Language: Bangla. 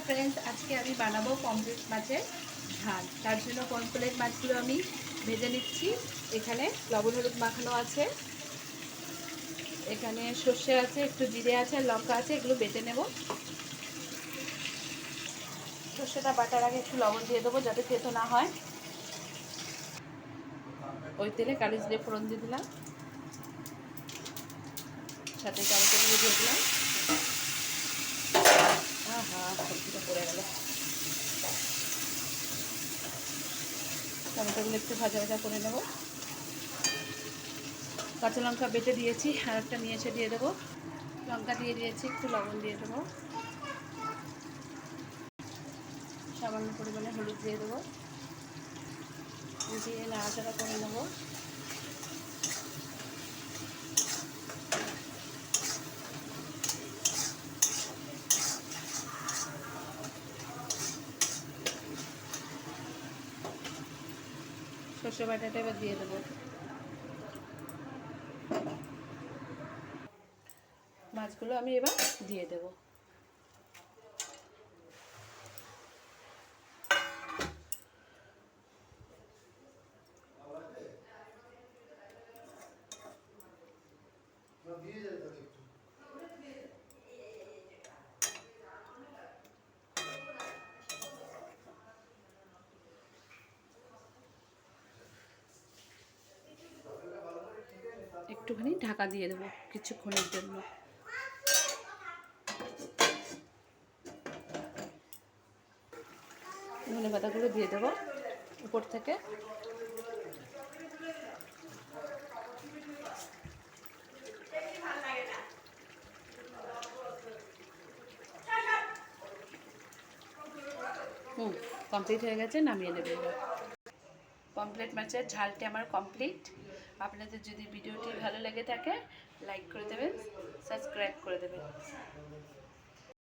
ফ্রেন্ডস, আজকে আমি বানাবো পমফ্রেট মাছের ঝাল। তার জন্য পমফ্রেট মাছগুলো আমি ভেজে নিচ্ছি। এখানে লবণ হলুদ মাখানো আছে, এখানে সর্ষে আছে, একটু জিরে আছে, আর লঙ্কা আছে, এগুলো বেটে নেব। সর্ষেটা বাটার আগে একটু লবণ দিয়ে দেবো যাতে তেতো না হয়। ওই তেলে কালি জিরে ফোড়ন দিয়ে দিলাম, সাথে টমেটোগুলো দিয়ে দিলাম। সবজিটা পড়ে গেল। টমেটোগুলো একটু ভাজা ভাজা করে নেব। কাঁচা লঙ্কা বেটে দিয়েছি, আর একটা নিয়ে এসে দিয়ে দেবো। লঙ্কা দিয়ে দিয়েছি, একটু লবণ দিয়ে দেবো, সামান্য পরিমাণে হলুদ দিয়ে দেবো, দিয়ে নাড়াচাড়া করে নেব। সর্ষে বাটাটা এবার দিয়ে দেবো। মাছগুলো আমি এবার দিয়ে দেবো। একটুখানি ঢাকা দিয়ে দেবো কিছুক্ষণের জন্য। ধনে পাতাগুলো দিয়ে দেবো উপর থেকে। কমপ্লিট হয়ে গেছে, নামিয়ে নেবে। পমফ্রেট মাছের ঝালটি আমার কমপ্লিট। আপনাদের যদি ভিডিওটি ভালো লেগে থাকে লাইক করে দেবেন, সাবস্ক্রাইব করে দেবেন।